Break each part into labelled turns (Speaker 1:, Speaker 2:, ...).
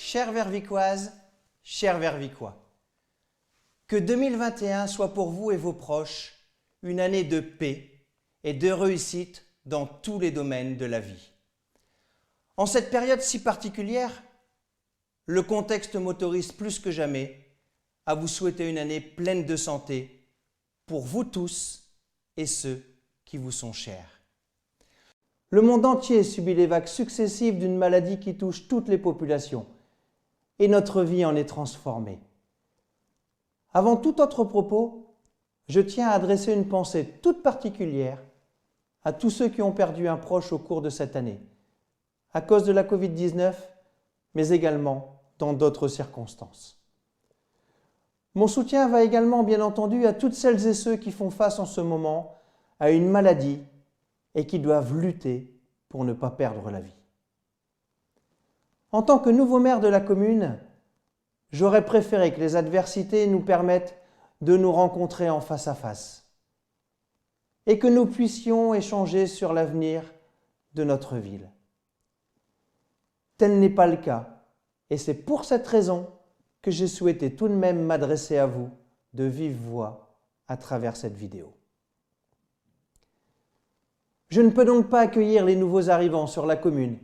Speaker 1: Chères Vervicoises, chers Vervicois, que 2021 soit pour vous et vos proches une année de paix et de réussite dans tous les domaines de la vie. En cette période si particulière, le contexte m'autorise plus que jamais à vous souhaiter une année pleine de santé pour vous tous et ceux qui vous sont chers. Le monde entier subit les vagues successives d'une maladie qui touche toutes les populations et notre vie en est transformée. Avant tout autre propos, je tiens à adresser une pensée toute particulière à tous ceux qui ont perdu un proche au cours de cette année, à cause de la Covid-19, mais également dans d'autres circonstances. Mon soutien va également, bien entendu, à toutes celles et ceux qui font face en ce moment à une maladie et qui doivent lutter pour ne pas perdre la vie. En tant que nouveau maire de la commune, j'aurais préféré que les adversités nous permettent de nous rencontrer en face à face et que nous puissions échanger sur l'avenir de notre ville. Tel n'est pas le cas, et c'est pour cette raison que j'ai souhaité tout de même m'adresser à vous de vive voix à travers cette vidéo. Je ne peux donc pas accueillir les nouveaux arrivants sur la commune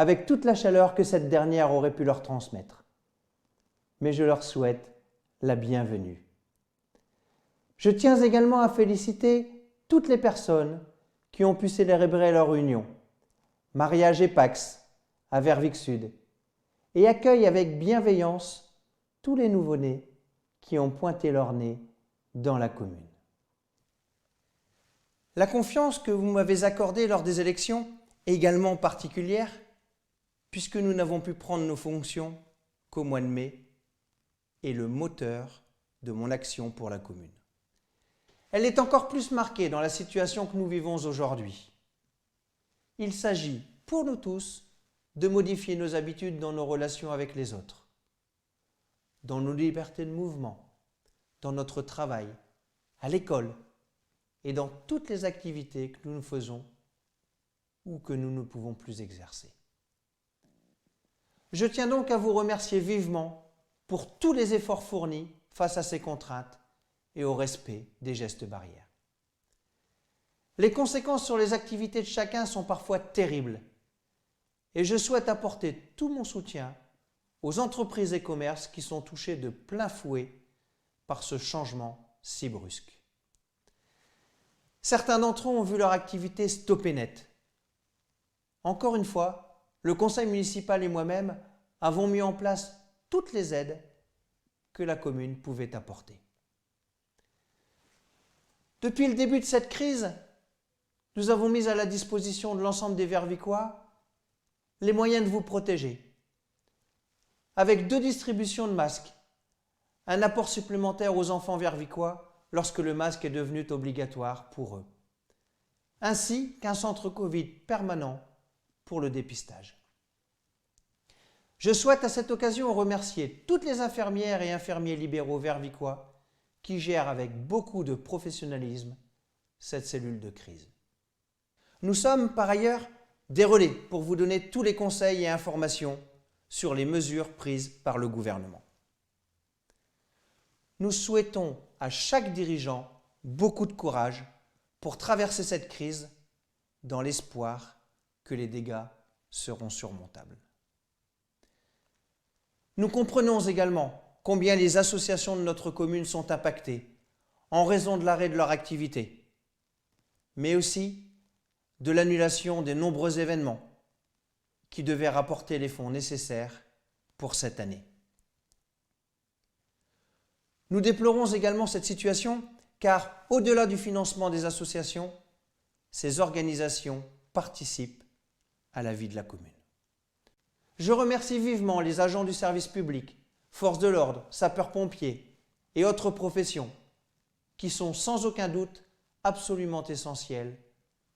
Speaker 1: avec toute la chaleur que cette dernière aurait pu leur transmettre. Mais je leur souhaite la bienvenue. Je tiens également à féliciter toutes les personnes qui ont pu célébrer leur union, mariage et Pax à Verviers Sud, et accueillent avec bienveillance tous les nouveau-nés qui ont pointé leur nez dans la commune. La confiance que vous m'avez accordée lors des élections est également particulière, puisque nous n'avons pu prendre nos fonctions qu'au mois de mai, et le moteur de mon action pour la commune. Elle est encore plus marquée dans la situation que nous vivons aujourd'hui. Il s'agit, pour nous tous, de modifier nos habitudes dans nos relations avec les autres, dans nos libertés de mouvement, dans notre travail, à l'école et dans toutes les activités que nous faisons ou que nous ne pouvons plus exercer. Je tiens donc à vous remercier vivement pour tous les efforts fournis face à ces contraintes et au respect des gestes barrières. Les conséquences sur les activités de chacun sont parfois terribles et je souhaite apporter tout mon soutien aux entreprises et commerces qui sont touchés de plein fouet par ce changement si brusque. Certains d'entre eux ont vu leur activité stoppée net. Encore une fois, le conseil municipal et moi-même avons mis en place toutes les aides que la commune pouvait apporter. Depuis le début de cette crise, nous avons mis à la disposition de l'ensemble des Vervicois les moyens de vous protéger, avec 2 distributions de masques, un apport supplémentaire aux enfants vervicois lorsque le masque est devenu obligatoire pour eux, ainsi qu'un centre Covid permanent pour le dépistage. Je souhaite à cette occasion remercier toutes les infirmières et infirmiers libéraux vervicois qui gèrent avec beaucoup de professionnalisme cette cellule de crise. Nous sommes par ailleurs des relais pour vous donner tous les conseils et informations sur les mesures prises par le gouvernement. Nous souhaitons à chaque dirigeant beaucoup de courage pour traverser cette crise dans l'espoir que les dégâts seront surmontables. Nous comprenons également combien les associations de notre commune sont impactées en raison de l'arrêt de leur activité, mais aussi de l'annulation des nombreux événements qui devaient rapporter les fonds nécessaires pour cette année. Nous déplorons également cette situation car, au-delà du financement des associations, ces organisations participent à la vie de la commune. Je remercie vivement les agents du service public, forces de l'ordre, sapeurs-pompiers et autres professions qui sont sans aucun doute absolument essentiels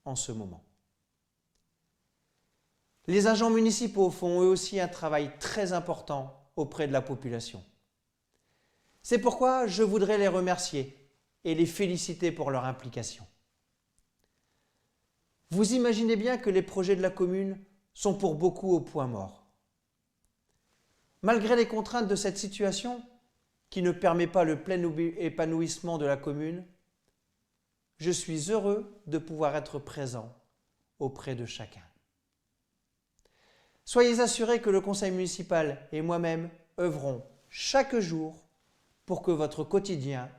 Speaker 1: en ce moment. Les agents municipaux font eux aussi un travail très important auprès de la population. C'est pourquoi je voudrais les remercier et les féliciter pour leur implication. Vous imaginez bien que les projets de la commune sont pour beaucoup au point mort. Malgré les contraintes de cette situation, qui ne permet pas le plein épanouissement de la commune, je suis heureux de pouvoir être présent auprès de chacun. Soyez assurés que le conseil municipal et moi-même œuvrons chaque jour pour que votre quotidien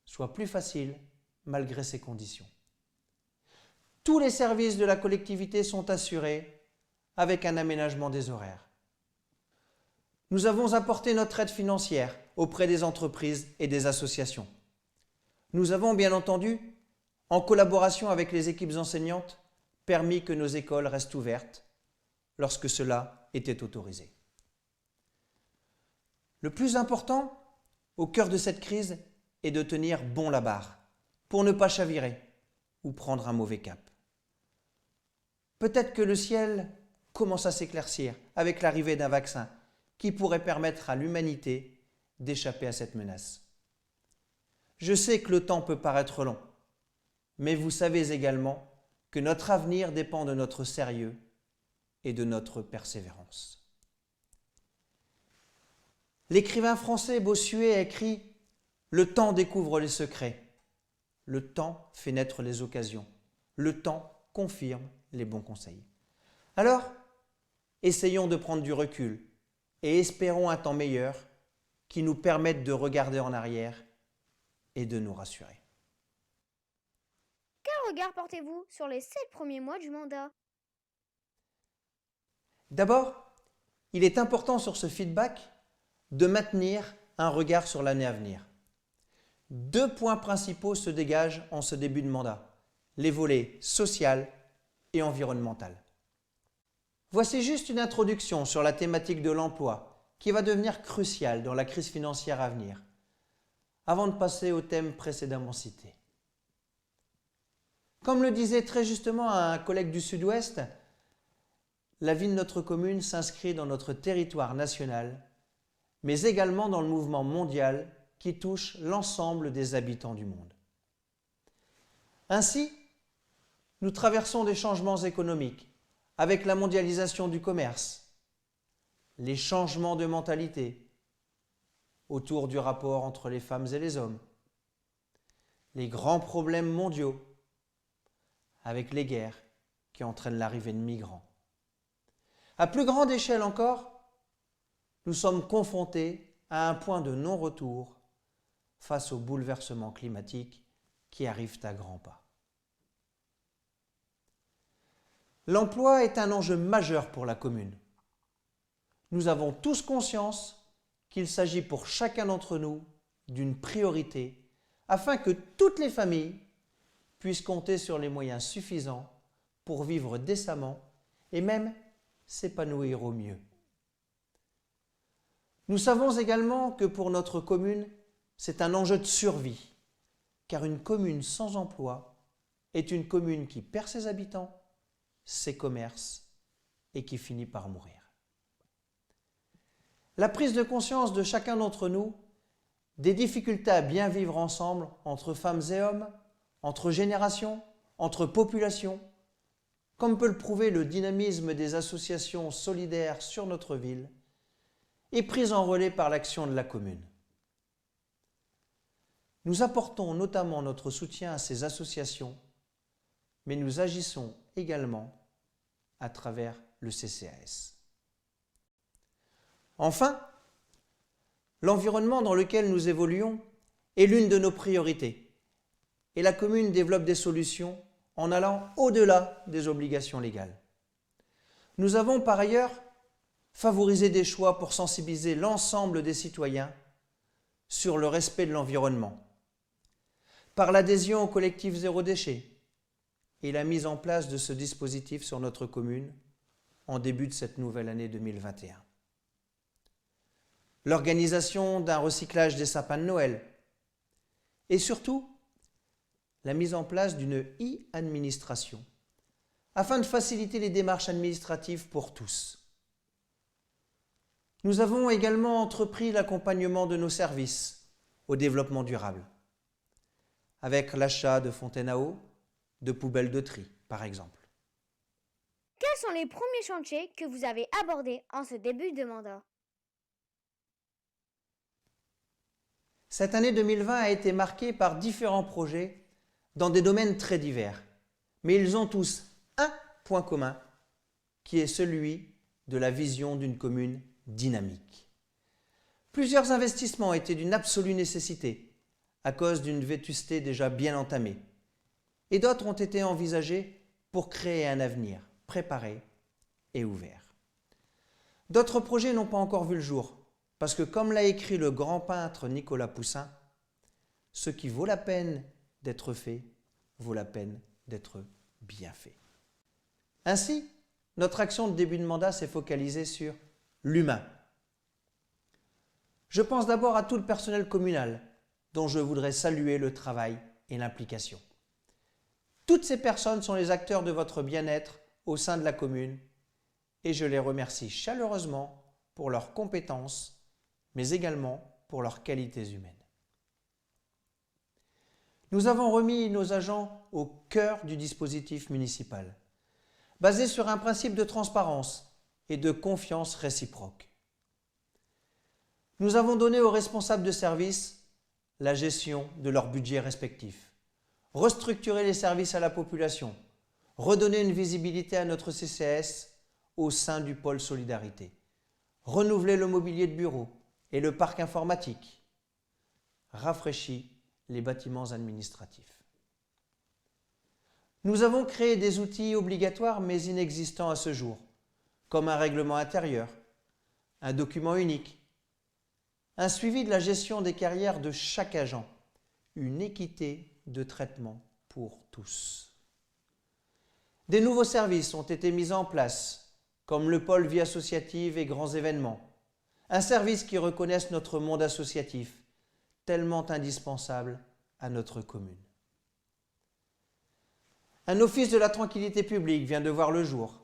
Speaker 1: soit plus facile malgré ces conditions. Tous les services de la collectivité sont assurés avec un aménagement des horaires. Nous avons apporté notre aide financière auprès des entreprises et des associations. Nous avons bien entendu, en collaboration avec les équipes enseignantes, permis que nos écoles restent ouvertes lorsque cela était autorisé. Le plus important, au cœur de cette crise, est de tenir bon la barre pour ne pas chavirer ou prendre un mauvais cap. Peut-être que le ciel commence à s'éclaircir avec l'arrivée d'un vaccin qui pourrait permettre à l'humanité d'échapper à cette menace. Je sais que le temps peut paraître long, mais vous savez également que notre avenir dépend de notre sérieux et de notre persévérance. L'écrivain français Bossuet a écrit « Le temps découvre les secrets, le temps fait naître les occasions, le temps confirme les bons conseils ». Alors, essayons de prendre du recul et espérons un temps meilleur qui nous permette de regarder en arrière et de nous rassurer.
Speaker 2: Quel regard portez-vous sur les 7 premiers mois du mandat ?
Speaker 1: D'abord, il est important sur ce feedback de maintenir un regard sur l'année à venir. 2 points principaux se dégagent en ce début de mandat, les volets social et environnemental. Voici juste une introduction sur la thématique de l'emploi qui va devenir cruciale dans la crise financière à venir, avant de passer au thème précédemment cité. Comme le disait très justement un collègue du Sud-Ouest, la vie de notre commune s'inscrit dans notre territoire national, mais également dans le mouvement mondial qui touche l'ensemble des habitants du monde. Ainsi, nous traversons des changements économiques avec la mondialisation du commerce, les changements de mentalité autour du rapport entre les femmes et les hommes, les grands problèmes mondiaux avec les guerres qui entraînent l'arrivée de migrants. À plus grande échelle encore, nous sommes confrontés à un point de non-retour face aux bouleversements climatiques qui arrivent à grands pas. L'emploi est un enjeu majeur pour la commune. Nous avons tous conscience qu'il s'agit pour chacun d'entre nous d'une priorité afin que toutes les familles puissent compter sur les moyens suffisants pour vivre décemment et même s'épanouir au mieux. Nous savons également que pour notre commune, c'est un enjeu de survie, car une commune sans emploi est une commune qui perd ses habitants, ses commerces et qui finit par mourir. La prise de conscience de chacun d'entre nous des difficultés à bien vivre ensemble entre femmes et hommes, entre générations, entre populations, comme peut le prouver le dynamisme des associations solidaires sur notre ville, est prise en relais par l'action de la commune. Nous apportons notamment notre soutien à ces associations, mais nous agissons également à travers le CCAS. Enfin, l'environnement dans lequel nous évoluons est l'une de nos priorités et la commune développe des solutions en allant au-delà des obligations légales. Nous avons par ailleurs favorisé des choix pour sensibiliser l'ensemble des citoyens sur le respect de l'environnement, par l'adhésion au collectif Zéro Déchet et la mise en place de ce dispositif sur notre commune en début de cette nouvelle année 2021. L'organisation d'un recyclage des sapins de Noël et surtout la mise en place d'une e-administration afin de faciliter les démarches administratives pour tous. Nous avons également entrepris l'accompagnement de nos services au développement durable, avec l'achat de fontaines à eau, de poubelles de tri, par exemple.
Speaker 2: Quels sont les premiers chantiers que vous avez abordés en ce début de mandat ?
Speaker 1: Cette année 2020 a été marquée par différents projets dans des domaines très divers. Mais ils ont tous un point commun, qui est celui de la vision d'une commune dynamique. Plusieurs investissements étaient d'une absolue nécessité, à cause d'une vétusté déjà bien entamée, et d'autres ont été envisagés pour créer un avenir préparé et ouvert. D'autres projets n'ont pas encore vu le jour, parce que comme l'a écrit le grand peintre Nicolas Poussin, ce qui vaut la peine d'être fait, vaut la peine d'être bien fait. Ainsi, notre action de début de mandat s'est focalisée sur l'humain. Je pense d'abord à tout le personnel communal, dont je voudrais saluer le travail et l'implication. Toutes ces personnes sont les acteurs de votre bien-être au sein de la commune et je les remercie chaleureusement pour leurs compétences, mais également pour leurs qualités humaines. Nous avons remis nos agents au cœur du dispositif municipal, basé sur un principe de transparence et de confiance réciproque. Nous avons donné aux responsables de service la gestion de leurs budgets respectifs, restructuré les services à la population, redonné une visibilité à notre CCAS au sein du pôle solidarité, renouvelé le mobilier de bureau et le parc informatique, rafraîchi les bâtiments administratifs. Nous avons créé des outils obligatoires mais inexistants à ce jour, comme un règlement intérieur, un document unique, un suivi de la gestion des carrières de chaque agent, une équité de traitement pour tous. Des nouveaux services ont été mis en place, comme le pôle vie associative et grands événements, un service qui reconnaisse notre monde associatif, tellement indispensable à notre commune. Un office de la tranquillité publique vient de voir le jour,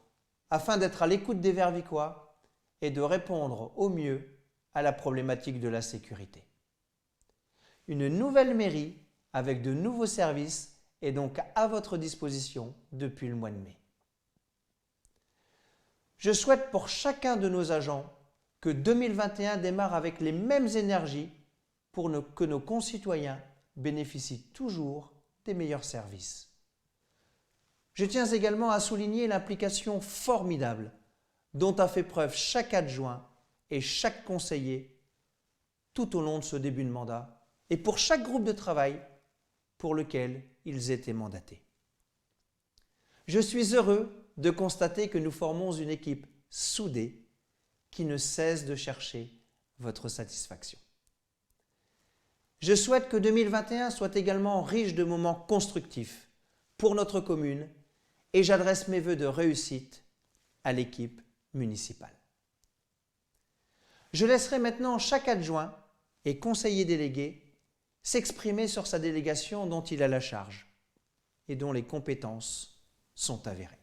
Speaker 1: afin d'être à l'écoute des Vervicois et de répondre au mieux à la problématique de la sécurité. Une nouvelle mairie avec de nouveaux services est donc à votre disposition depuis le mois de mai. Je souhaite pour chacun de nos agents que 2021 démarre avec les mêmes énergies pour que nos concitoyens bénéficient toujours des meilleurs services. Je tiens également à souligner l'implication formidable dont a fait preuve chaque adjoint et chaque conseiller tout au long de ce début de mandat et pour chaque groupe de travail pour lequel ils étaient mandatés. Je suis heureux de constater que nous formons une équipe soudée qui ne cesse de chercher votre satisfaction. Je souhaite que 2021 soit également riche de moments constructifs pour notre commune et j'adresse mes vœux de réussite à l'équipe municipale. Je laisserai maintenant chaque adjoint et conseiller délégué s'exprimer sur sa délégation dont il a la charge et dont les compétences sont avérées.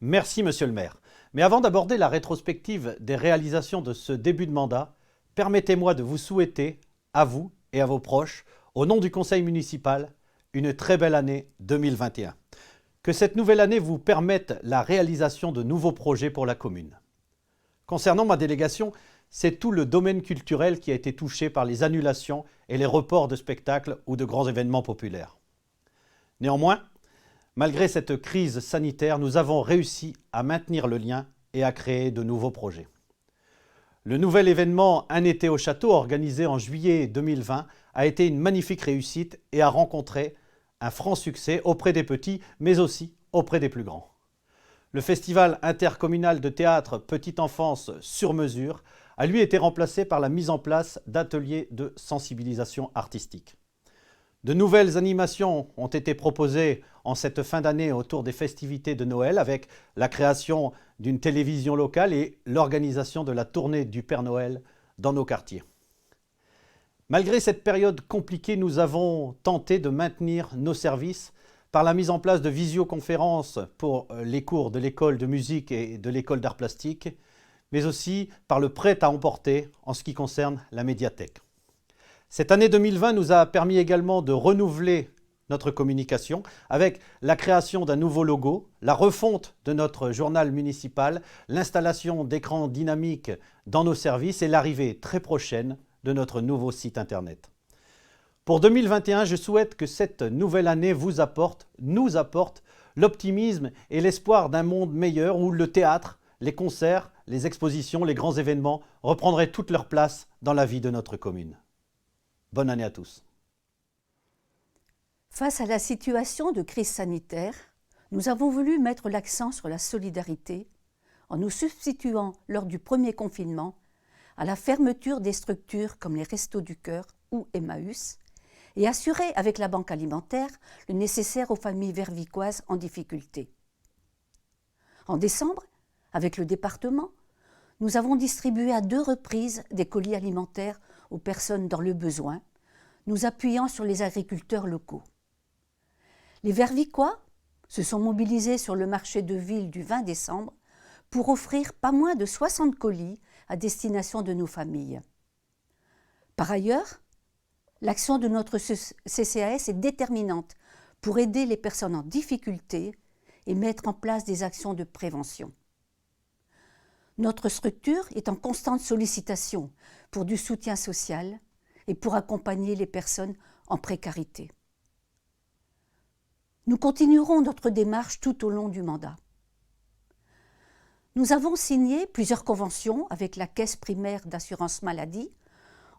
Speaker 3: Merci, monsieur le maire. Mais avant d'aborder la rétrospective des réalisations de ce début de mandat, permettez-moi de vous souhaiter, à vous et à vos proches, au nom du conseil municipal, une très belle année 2021. Que cette nouvelle année vous permette la réalisation de nouveaux projets pour la commune. Concernant ma délégation, c'est tout le domaine culturel qui a été touché par les annulations et les reports de spectacles ou de grands événements populaires. Néanmoins, malgré cette crise sanitaire, nous avons réussi à maintenir le lien et à créer de nouveaux projets. Le nouvel événement Un été au château, organisé en juillet 2020, a été une magnifique réussite et a rencontré un franc succès auprès des petits, mais aussi auprès des plus grands. Le festival intercommunal de théâtre Petite Enfance sur mesure a lui été remplacé par la mise en place d'ateliers de sensibilisation artistique. De nouvelles animations ont été proposées en cette fin d'année autour des festivités de Noël avec la création d'une télévision locale et l'organisation de la tournée du Père Noël dans nos quartiers. Malgré cette période compliquée, nous avons tenté de maintenir nos services par la mise en place de visioconférences pour les cours de l'école de musique et de l'école d'art plastique, mais aussi par le prêt à emporter en ce qui concerne la médiathèque. Cette année 2020 nous a permis également de renouveler notre communication avec la création d'un nouveau logo, la refonte de notre journal municipal, l'installation d'écrans dynamiques dans nos services et l'arrivée très prochaine de notre nouveau site internet. Pour 2021, je souhaite que cette nouvelle année nous apporte l'optimisme et l'espoir d'un monde meilleur où le théâtre, les concerts, les expositions, les grands événements reprendraient toute leur place dans la vie de notre commune. Bonne année à tous.
Speaker 4: Face à la situation de crise sanitaire, nous avons voulu mettre l'accent sur la solidarité en nous substituant lors du premier confinement à la fermeture des structures comme les Restos du Cœur ou Emmaüs et assurer avec la Banque alimentaire le nécessaire aux familles vervicoises en difficulté. En décembre, avec le département, nous avons distribué à 2 reprises des colis alimentaires aux personnes dans le besoin, nous appuyant sur les agriculteurs locaux. Les Vervicois se sont mobilisés sur le marché de ville du 20 décembre pour offrir pas moins de 60 colis à destination de nos familles. Par ailleurs, l'action de notre CCAS est déterminante pour aider les personnes en difficulté et mettre en place des actions de prévention. Notre structure est en constante sollicitation pour du soutien social et pour accompagner les personnes en précarité. Nous continuerons notre démarche tout au long du mandat. Nous avons signé plusieurs conventions avec la Caisse primaire d'assurance maladie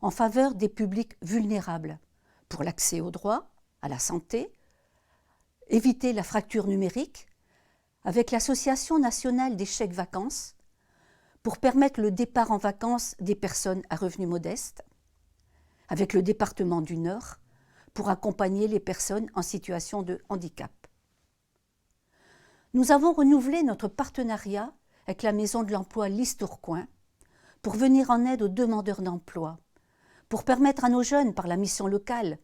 Speaker 4: en faveur des publics vulnérables pour l'accès aux droits, à la santé, éviter la fracture numérique, avec l'Association nationale des chèques vacances pour permettre le départ en vacances des personnes à revenus modestes, avec le département du Nord pour accompagner les personnes en situation de handicap. Nous avons renouvelé notre partenariat avec la Maison de l'Emploi Lys-Tourcoing pour venir en aide aux demandeurs d'emploi, pour permettre à nos jeunes, par la mission locale,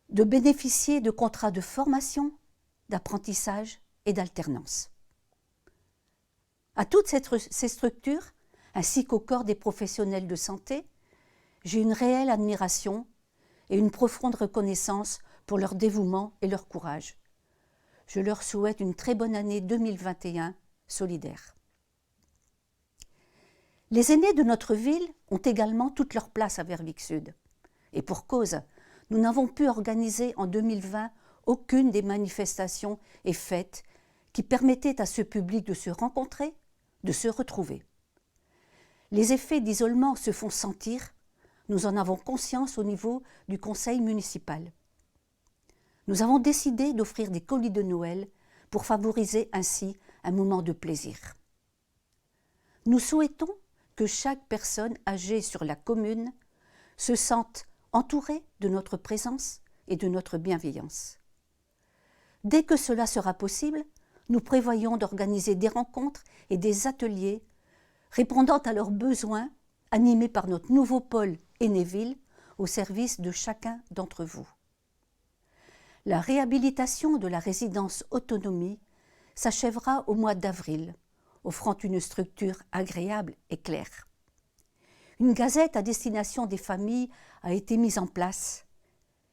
Speaker 4: de bénéficier de contrats de formation, d'apprentissage et d'alternance. À toutes ces structures, ainsi qu'au corps des professionnels de santé, j'ai une réelle admiration et une profonde reconnaissance pour leur dévouement et leur courage. Je leur souhaite une très bonne année 2021 solidaire. Les aînés de notre ville ont également toute leur place à Verviers-Sud. Et pour cause, nous n'avons pu organiser en 2020 aucune des manifestations et fêtes qui permettaient à ce public de se rencontrer, de se retrouver. Les effets d'isolement se font sentir, nous en avons conscience au niveau du conseil municipal. Nous avons décidé d'offrir des colis de Noël pour favoriser ainsi un moment de plaisir. Nous souhaitons que chaque personne âgée sur la commune se sente entourée de notre présence et de notre bienveillance. Dès que cela sera possible, nous prévoyons d'organiser des rencontres et des ateliers répondant à leurs besoins, animés par notre nouveau pôle Aînéville, au service de chacun d'entre vous. La réhabilitation de la résidence autonomie s'achèvera au mois d'avril, offrant une structure agréable et claire. Une gazette à destination des familles a été mise en place.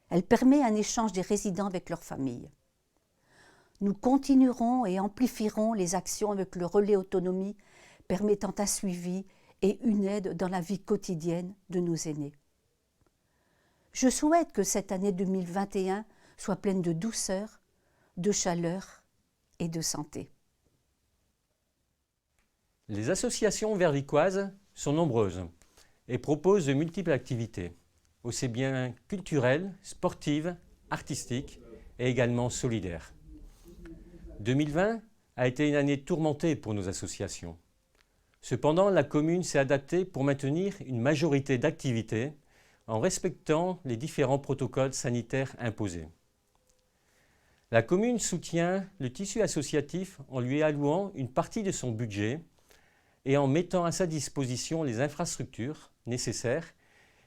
Speaker 4: Elle permet un échange des résidents avec leurs familles. Nous continuerons et amplifierons les actions avec le relais autonomie permettant un suivi et une aide dans la vie quotidienne de nos aînés. Je souhaite que cette année 2021 soit pleine de douceur, de chaleur et de santé.
Speaker 5: Les associations vervicoises sont nombreuses et proposent de multiples activités, aussi bien culturelles, sportives, artistiques et également solidaires. 2020 a été une année tourmentée pour nos associations. Cependant, la commune s'est adaptée pour maintenir une majorité d'activités en respectant les différents protocoles sanitaires imposés. La commune soutient le tissu associatif en lui allouant une partie de son budget et en mettant à sa disposition les infrastructures nécessaires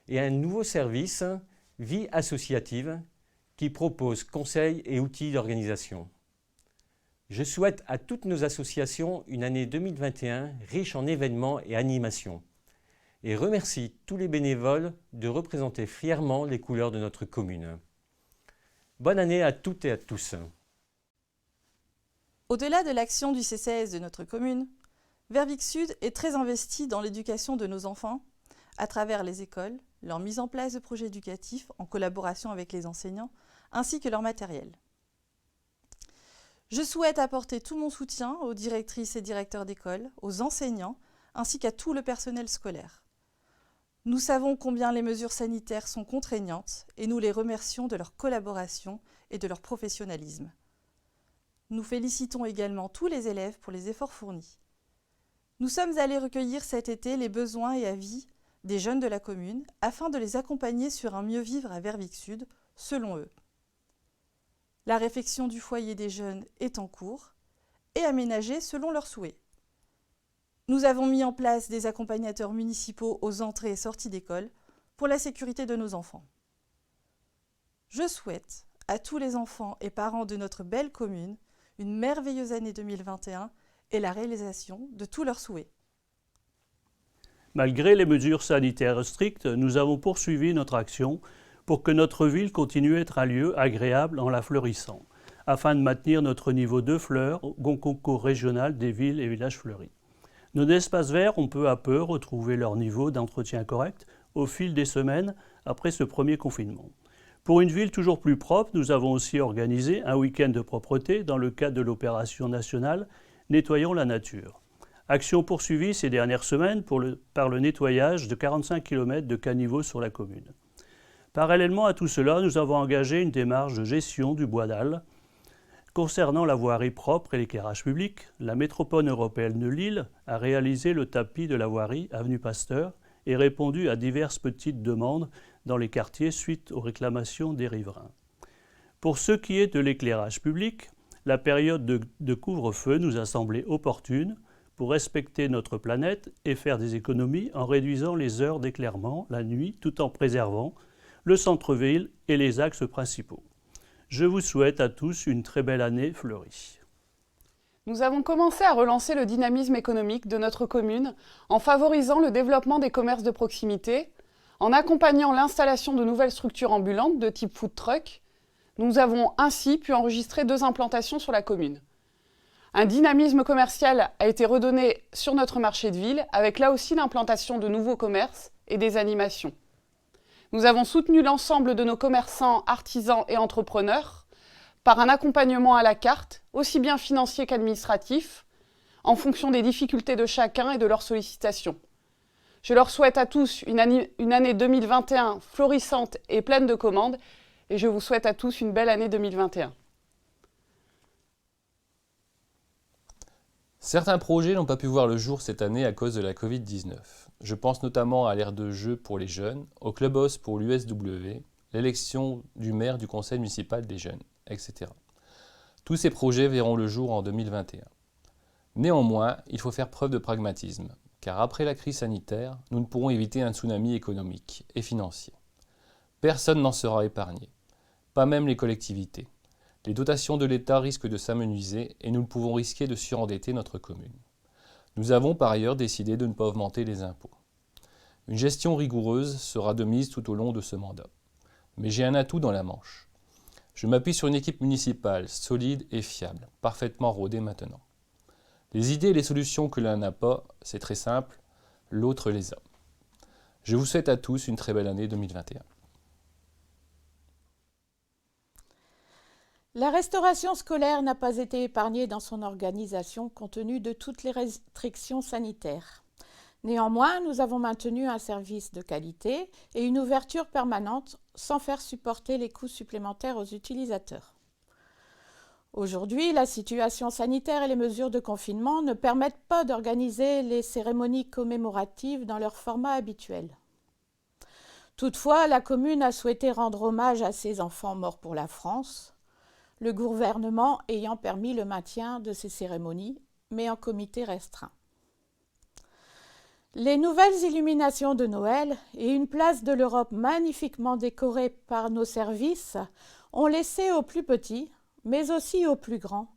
Speaker 5: et un nouveau service, Vie associative, qui propose conseils et outils d'organisation. Je souhaite à toutes nos associations une année 2021 riche en événements et animations et remercie tous les bénévoles de représenter fièrement les couleurs de notre commune. Bonne année à toutes et à tous.
Speaker 6: Au-delà de l'action du CCAS de notre commune, Verviers-Sud est très investi dans l'éducation de nos enfants à travers les écoles, leur mise en place de projets éducatifs en collaboration avec les enseignants, ainsi que leur matériel. Je souhaite apporter tout mon soutien aux directrices et directeurs d'école, aux enseignants, ainsi qu'à tout le personnel scolaire. Nous savons combien les mesures sanitaires sont contraignantes et nous les remercions de leur collaboration et de leur professionnalisme. Nous félicitons également tous les élèves pour les efforts fournis. Nous sommes allés recueillir cet été les besoins et avis des jeunes de la commune afin de les accompagner sur un mieux vivre à Verviers-Sud, selon eux. La réfection du foyer des jeunes est en cours et aménagée selon leurs souhaits. Nous avons mis en place des accompagnateurs municipaux aux entrées et sorties d'école pour la sécurité de nos enfants. Je souhaite à tous les enfants et parents de notre belle commune une merveilleuse année 2021 et la réalisation de tous leurs souhaits.
Speaker 7: Malgré les mesures sanitaires strictes, nous avons poursuivi notre action pour que notre ville continue à être un lieu agréable en la fleurissant, afin de maintenir notre niveau de fleurs au concours régional des villes et villages fleuris. Nos espaces verts ont peu à peu retrouvé leur niveau d'entretien correct au fil des semaines après ce premier confinement. Pour une ville toujours plus propre, nous avons aussi organisé un week-end de propreté dans le cadre de l'opération nationale Nettoyons la nature. Action poursuivie ces dernières semaines par le nettoyage de 45 km de caniveaux sur la commune. Parallèlement à tout cela, nous avons engagé une démarche de gestion du bois d'Alles. Concernant la voirie propre et l'éclairage public, la métropole européenne de Lille a réalisé le tapis de la voirie avenue Pasteur et répondu à diverses petites demandes dans les quartiers suite aux réclamations des riverains. Pour ce qui est de l'éclairage public, la période de couvre-feu nous a semblé opportune pour respecter notre planète et faire des économies en réduisant les heures d'éclairement la nuit tout en préservant le centre-ville et les axes principaux. Je vous souhaite à tous une très belle année fleurie.
Speaker 8: Nous avons commencé à relancer le dynamisme économique de notre commune en favorisant le développement des commerces de proximité, en accompagnant l'installation de nouvelles structures ambulantes de type food truck. Nous avons ainsi pu enregistrer 2 implantations sur la commune. Un dynamisme commercial a été redonné sur notre marché de ville avec là aussi l'implantation de nouveaux commerces et des animations. Nous avons soutenu l'ensemble de nos commerçants, artisans et entrepreneurs par un accompagnement à la carte, aussi bien financier qu'administratif, en fonction des difficultés de chacun et de leurs sollicitations. Je leur souhaite à tous une année 2021 florissante et pleine de commandes, et je vous souhaite à tous une belle année 2021.
Speaker 9: Certains projets n'ont pas pu voir le jour cette année à cause de la Covid-19. Je pense notamment à l'aire de jeu pour les jeunes, au clubhouse pour l'USW, l'élection du maire du conseil municipal des jeunes, etc. Tous ces projets verront le jour en 2021. Néanmoins, il faut faire preuve de pragmatisme, car après la crise sanitaire, nous ne pourrons éviter un tsunami économique et financier. Personne n'en sera épargné, pas même les collectivités. Les dotations de l'État risquent de s'amenuiser et nous pouvons risquer de surendetter notre commune. Nous avons par ailleurs décidé de ne pas augmenter les impôts. Une gestion rigoureuse sera de mise tout au long de ce mandat. Mais j'ai un atout dans la manche. Je m'appuie sur une équipe municipale solide et fiable, parfaitement rodée maintenant. Les idées et les solutions que l'un n'a pas, c'est très simple, l'autre les a. Je vous souhaite à tous une très belle année 2021.
Speaker 10: La restauration scolaire n'a pas été épargnée dans son organisation compte tenu de toutes les restrictions sanitaires. Néanmoins, nous avons maintenu un service de qualité et une ouverture permanente sans faire supporter les coûts supplémentaires aux utilisateurs. Aujourd'hui, la situation sanitaire et les mesures de confinement ne permettent pas d'organiser les cérémonies commémoratives dans leur format habituel. Toutefois, la commune a souhaité rendre hommage à ces enfants morts pour la France, le gouvernement ayant permis le maintien de ces cérémonies, mais en comité restreint. Les nouvelles illuminations de Noël et une place de l'Europe magnifiquement décorée par nos services ont laissé aux plus petits, mais aussi aux plus grands,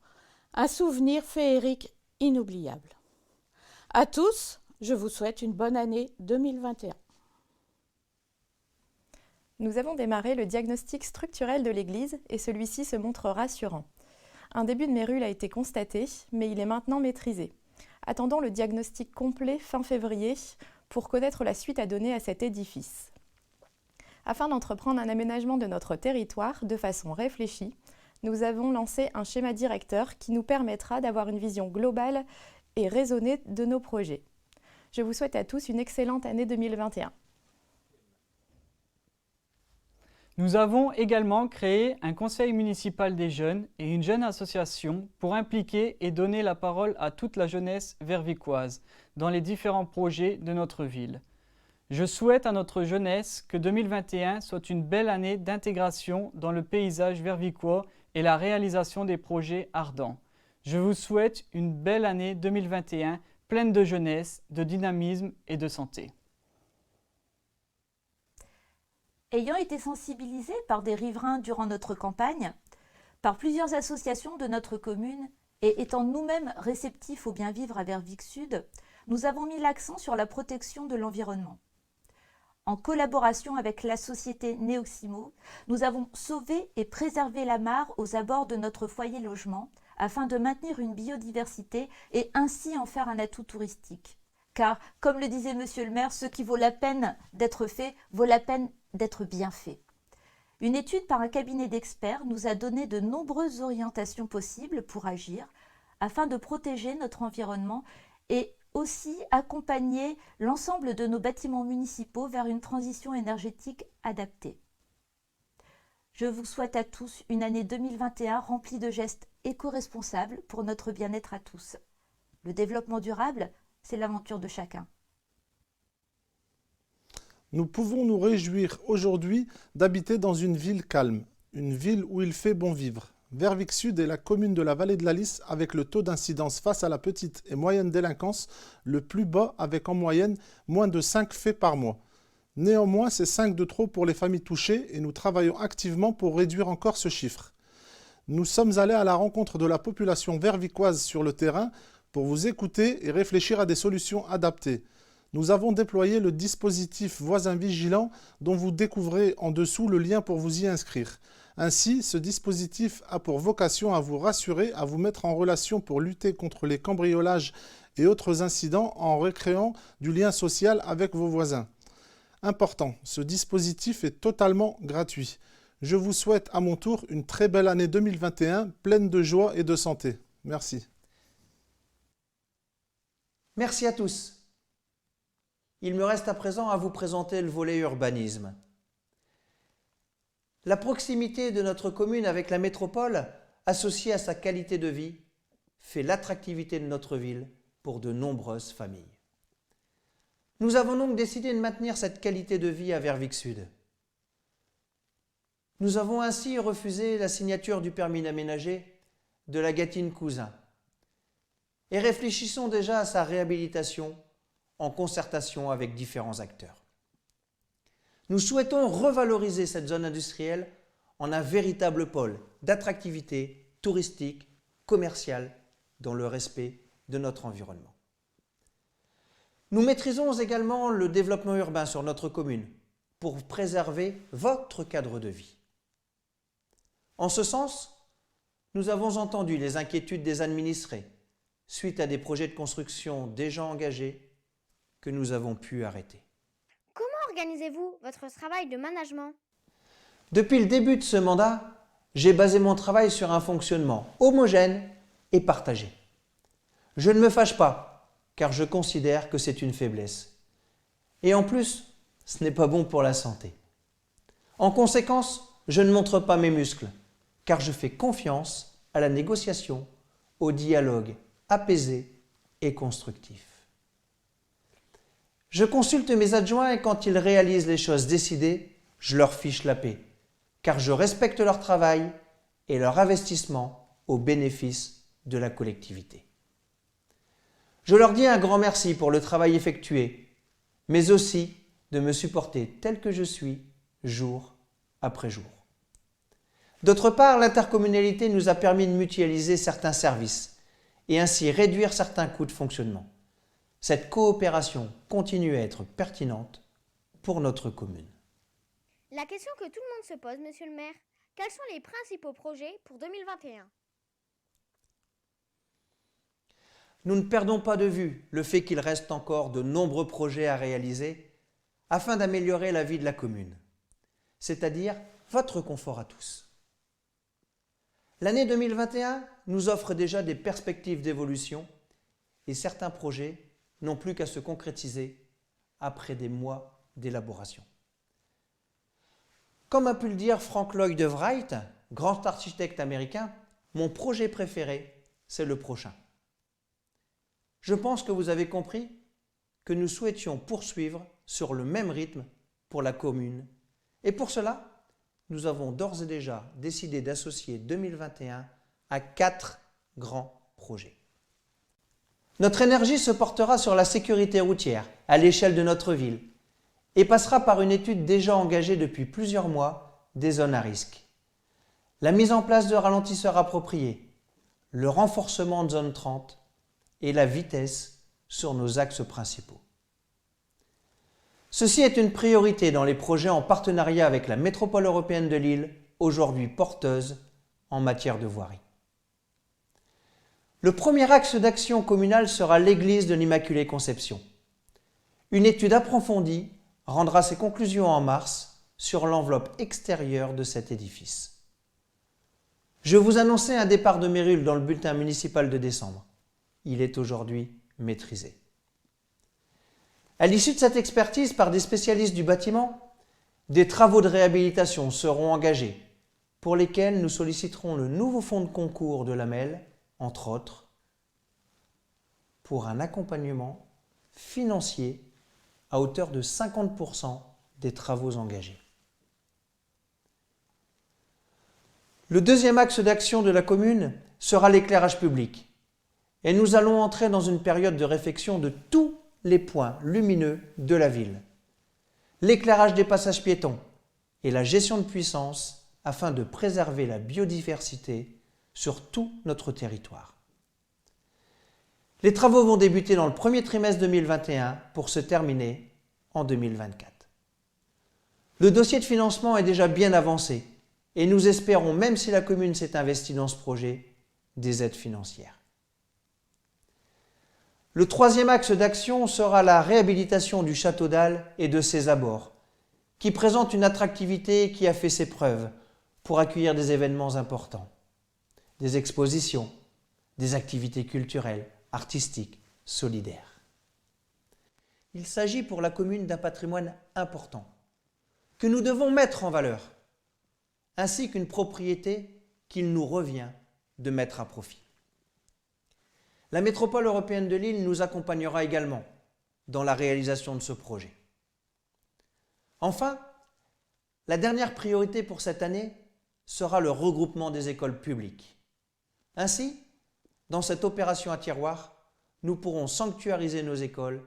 Speaker 10: un souvenir féerique inoubliable. À tous, je vous souhaite une bonne année 2021.
Speaker 11: Nous avons démarré le diagnostic structurel de l'église et celui-ci se montre rassurant. Un début de mérule a été constaté, mais il est maintenant maîtrisé. Attendons le diagnostic complet fin février pour connaître la suite à donner à cet édifice. Afin d'entreprendre un aménagement de notre territoire de façon réfléchie, nous avons lancé un schéma directeur qui nous permettra d'avoir une vision globale et raisonnée de nos projets. Je vous souhaite à tous une excellente année 2021.
Speaker 12: Nous avons également créé un conseil municipal des jeunes et une jeune association pour impliquer et donner la parole à toute la jeunesse vervicoise dans les différents projets de notre ville. Je souhaite à notre jeunesse que 2021 soit une belle année d'intégration dans le paysage vervicois et la réalisation des projets ardents. Je vous souhaite une belle année 2021 pleine de jeunesse, de dynamisme et de santé.
Speaker 4: Ayant été sensibilisés par des riverains durant notre campagne, par plusieurs associations de notre commune et étant nous-mêmes réceptifs au bien-vivre à Verviers-Sud, nous avons mis l'accent sur la protection de l'environnement. En collaboration avec la société Neoximo, nous avons sauvé et préservé la mare aux abords de notre foyer logement afin de maintenir une biodiversité et ainsi en faire un atout touristique. Car, comme le disait Monsieur le maire, ce qui vaut la peine d'être fait vaut la peine d'être bien fait. Une étude par un cabinet d'experts nous a donné de nombreuses orientations possibles pour agir afin de protéger notre environnement et aussi accompagner l'ensemble de nos bâtiments municipaux vers une transition énergétique adaptée. Je vous souhaite à tous une année 2021 remplie de gestes éco-responsables pour notre bien-être à tous. Le développement durable, c'est l'aventure de chacun.
Speaker 13: Nous pouvons nous réjouir aujourd'hui d'habiter dans une ville calme, une ville où il fait bon vivre. Verviers-Sud est la commune de la vallée de la Lys avec le taux d'incidence face à la petite et moyenne délinquance le plus bas avec en moyenne moins de 5 faits par mois. Néanmoins, c'est 5 de trop pour les familles touchées et nous travaillons activement pour réduire encore ce chiffre. Nous sommes allés à la rencontre de la population vervicoise sur le terrain pour vous écouter et réfléchir à des solutions adaptées. Nous avons déployé le dispositif Voisins Vigilants dont vous découvrez en dessous le lien pour vous y inscrire. Ainsi, ce dispositif a pour vocation à vous rassurer, à vous mettre en relation pour lutter contre les cambriolages et autres incidents en recréant du lien social avec vos voisins. Important, ce dispositif est totalement gratuit. Je vous souhaite à mon tour une très belle année 2021, pleine de joie et de santé. Merci.
Speaker 1: Merci à tous. Il me reste à présent à vous présenter le volet urbanisme. La proximité de notre commune avec la métropole, associée à sa qualité de vie, fait l'attractivité de notre ville pour de nombreuses familles. Nous avons donc décidé de maintenir cette qualité de vie à Verviers-Sud. Nous avons ainsi refusé la signature du permis d'aménager de la Gâtine Cousin et réfléchissons déjà à sa réhabilitation en concertation avec différents acteurs. Nous souhaitons revaloriser cette zone industrielle en un véritable pôle d'attractivité touristique, commerciale, dans le respect de notre environnement. Nous maîtrisons également le développement urbain sur notre commune pour préserver votre cadre de vie. En ce sens, nous avons entendu les inquiétudes des administrés suite à des projets de construction déjà engagés que nous avons pu arrêter.
Speaker 2: Comment organisez-vous votre travail de management?
Speaker 1: Depuis le début de ce mandat, j'ai basé mon travail sur un fonctionnement homogène et partagé. Je ne me fâche pas, car je considère que c'est une faiblesse. Et en plus, ce n'est pas bon pour la santé. En conséquence, je ne montre pas mes muscles, car je fais confiance à la négociation, au dialogue apaisé et constructif. Je consulte mes adjoints et quand ils réalisent les choses décidées, je leur fiche la paix, car je respecte leur travail et leur investissement au bénéfice de la collectivité. Je leur dis un grand merci pour le travail effectué, mais aussi de me supporter tel que je suis, jour après jour. D'autre part, l'intercommunalité nous a permis de mutualiser certains services et ainsi réduire certains coûts de fonctionnement. Cette coopération continue à être pertinente pour notre commune.
Speaker 2: La question que tout le monde se pose, monsieur le maire, quels sont les principaux projets pour 2021?
Speaker 1: nous ne perdons pas de vue le fait qu'il reste encore de nombreux projets à réaliser afin d'améliorer la vie de la commune, c'est-à-dire votre confort à tous. L'année 2021 nous offre déjà des perspectives d'évolution et certains projets n'ont plus qu'à se concrétiser après des mois d'élaboration. Comme a pu le dire Frank Lloyd Wright, grand architecte américain, mon projet préféré, c'est le prochain. Je pense que vous avez compris que nous souhaitions poursuivre sur le même rythme pour la commune. Et pour cela, nous avons d'ores et déjà décidé d'associer 2021 à 4 grands projets. Notre énergie se portera sur la sécurité routière à l'échelle de notre ville et passera par une étude déjà engagée depuis plusieurs mois des zones à risque. La mise en place de ralentisseurs appropriés, le renforcement de zone 30 et la vitesse sur nos axes principaux. Ceci est une priorité dans les projets en partenariat avec la métropole européenne de Lille, aujourd'hui porteuse en matière de voirie. Le premier axe d'action communal sera l'église de l'Immaculée Conception. Une étude approfondie rendra ses conclusions en mars sur l'enveloppe extérieure de cet édifice. Je vous annonçais un départ de Mérulle dans le bulletin municipal de décembre. Il est aujourd'hui maîtrisé. À l'issue de cette expertise par des spécialistes du bâtiment, des travaux de réhabilitation seront engagés pour lesquels nous solliciterons le nouveau fonds de concours de l'AMEL, entre autres, pour un accompagnement financier à hauteur de 50% des travaux engagés. Le deuxième axe d'action de la commune sera l'éclairage public. Et nous allons entrer dans une période de réfection de tous les points lumineux de la ville. L'éclairage des passages piétons et la gestion de puissance afin de préserver la biodiversité sur tout notre territoire. Les travaux vont débuter dans le premier trimestre 2021 pour se terminer en 2024. Le dossier de financement est déjà bien avancé et nous espérons, même si la commune s'est investie dans ce projet, des aides financières. Le troisième axe d'action sera la réhabilitation du château d'Al et de ses abords, qui présente une attractivité qui a fait ses preuves pour accueillir des événements importants, des expositions, des activités culturelles, artistiques, solidaires. Il s'agit pour la commune d'un patrimoine important, que nous devons mettre en valeur, ainsi qu'une propriété qu'il nous revient de mettre à profit. La métropole européenne de Lille nous accompagnera également dans la réalisation de ce projet. Enfin, la dernière priorité pour cette année sera le regroupement des écoles publiques. Ainsi, dans cette opération à tiroir, nous pourrons sanctuariser nos écoles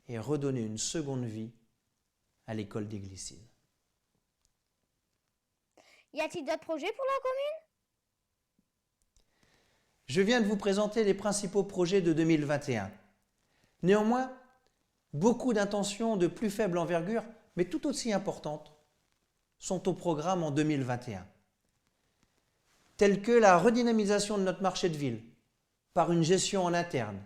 Speaker 1: et redonner une seconde vie à l'école des Glycines.
Speaker 2: Y a-t-il d'autres projets pour la commune ?
Speaker 1: Je viens de vous présenter les principaux projets de 2021. Néanmoins, beaucoup d'intentions de plus faible envergure, mais tout aussi importantes, sont au programme en 2021. Telles que la redynamisation de notre marché de ville par une gestion en interne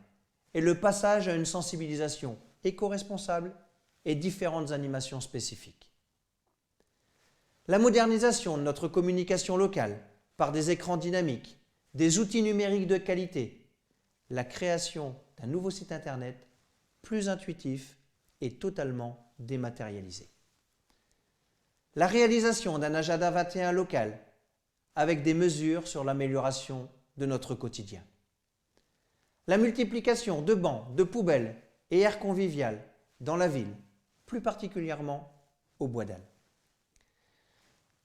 Speaker 1: et le passage à une sensibilisation éco-responsable et différentes animations spécifiques. La modernisation de notre communication locale par des écrans dynamiques, des outils numériques de qualité, la création d'un nouveau site internet plus intuitif et totalement dématérialisé. La réalisation d'un agenda 21 local avec des mesures sur l'amélioration de notre quotidien. La multiplication de bancs, de poubelles et aires conviviales dans la ville, plus particulièrement au Bois d'Al.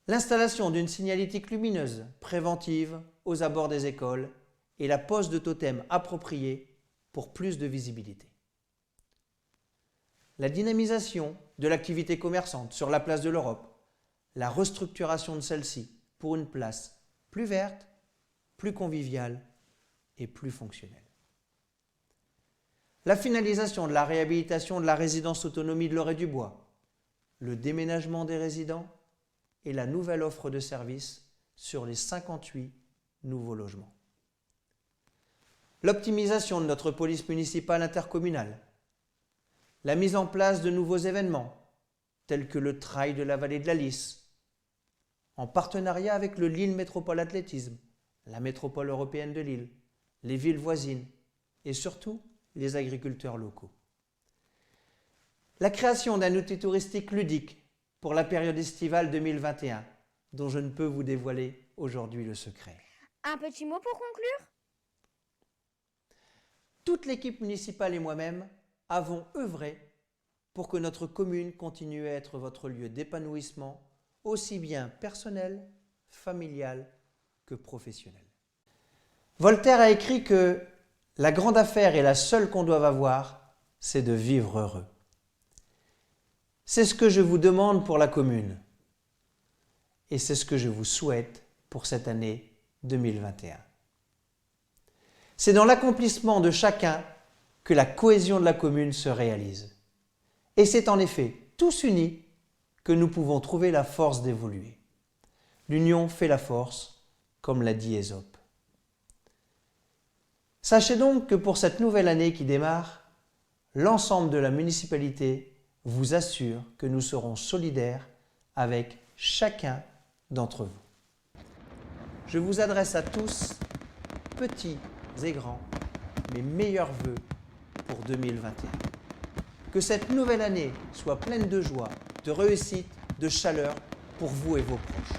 Speaker 1: L'installation d'une signalétique lumineuse préventive aux abords des écoles et la pose de totems appropriés pour plus de visibilité. La dynamisation de l'activité commerçante sur la place de l'Europe, la restructuration de celle-ci pour une place plus verte, plus conviviale et plus fonctionnelle. La finalisation de la réhabilitation de la résidence autonomie de l'Orée-du-Bois, le déménagement des résidents et la nouvelle offre de services sur les 58 nouveaux logements. l'optimisation de notre police municipale intercommunale, la mise en place de nouveaux événements, tels que le Trail de la vallée de la Lys, en partenariat avec le Lille Métropole Athlétisme, la métropole européenne de Lille, les villes voisines et surtout les agriculteurs locaux. La création d'un outil touristique ludique pour la période estivale 2021, dont je ne peux vous dévoiler aujourd'hui le secret.
Speaker 2: Un petit mot pour conclure?
Speaker 1: Toute l'équipe municipale et moi-même avons œuvré pour que notre commune continue à être votre lieu d'épanouissement, aussi bien personnel, familial que professionnel. Voltaire a écrit que la grande affaire et la seule qu'on doive avoir, c'est de vivre heureux. C'est ce que je vous demande pour la commune et c'est ce que je vous souhaite pour cette année 2021. C'est dans l'accomplissement de chacun que la cohésion de la commune se réalise. Et c'est en effet tous unis que nous pouvons trouver la force d'évoluer. L'union fait la force, comme l'a dit Ésope. Sachez donc que pour cette nouvelle année qui démarre, l'ensemble de la municipalité vous assure que nous serons solidaires avec chacun d'entre vous. Je vous adresse à tous, petits et grands, mes meilleurs vœux pour 2021. Que cette nouvelle année soit pleine de joie, de réussite, de chaleur pour vous et vos proches.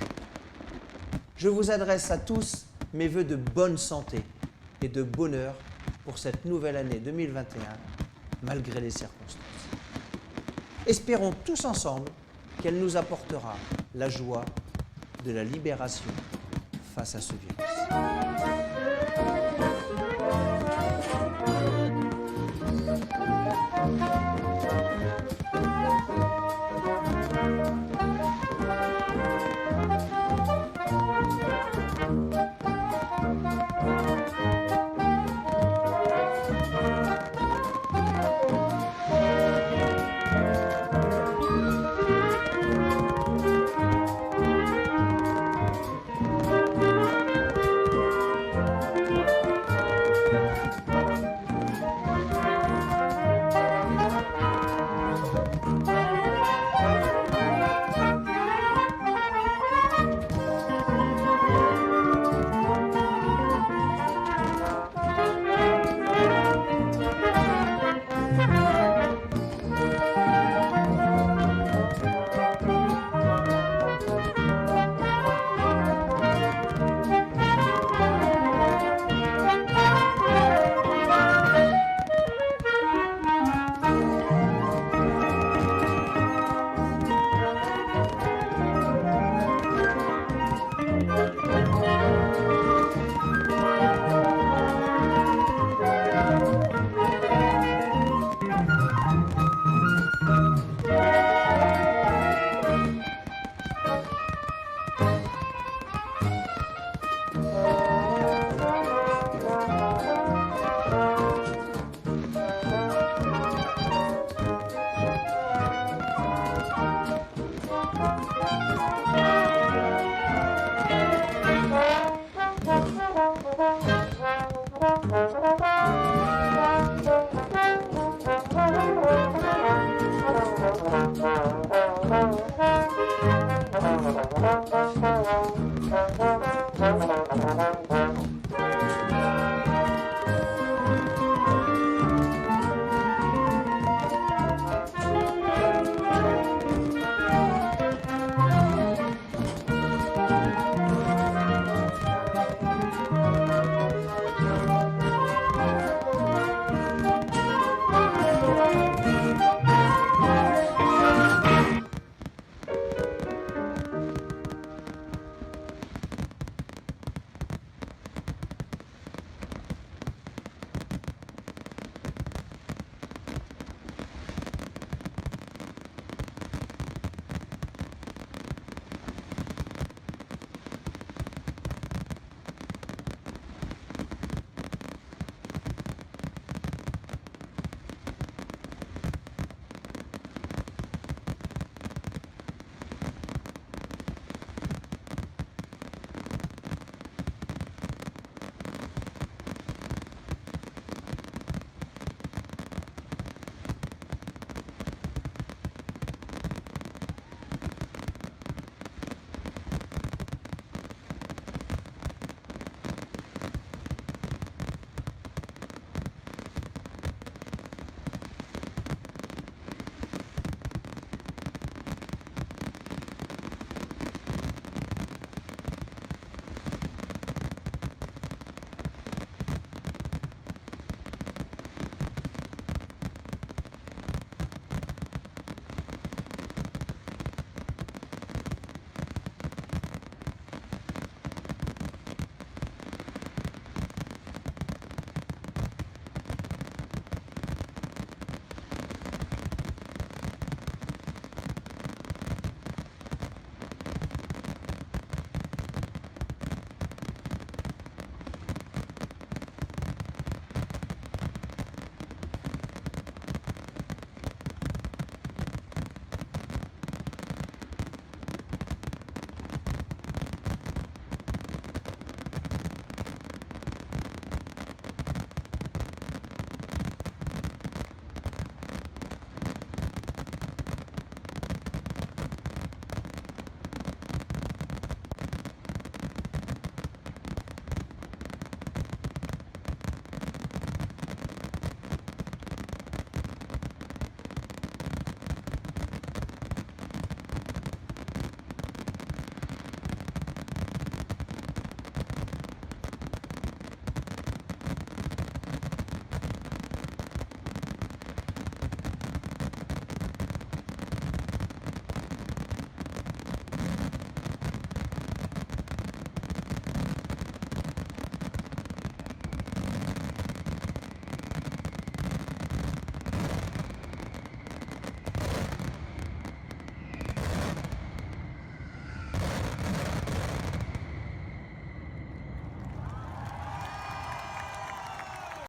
Speaker 1: Je vous adresse à tous mes vœux de bonne santé et de bonheur pour cette nouvelle année 2021, malgré les circonstances. Espérons tous ensemble qu'elle nous apportera la joie de la libération face à ce virus.
Speaker 2: Thank you.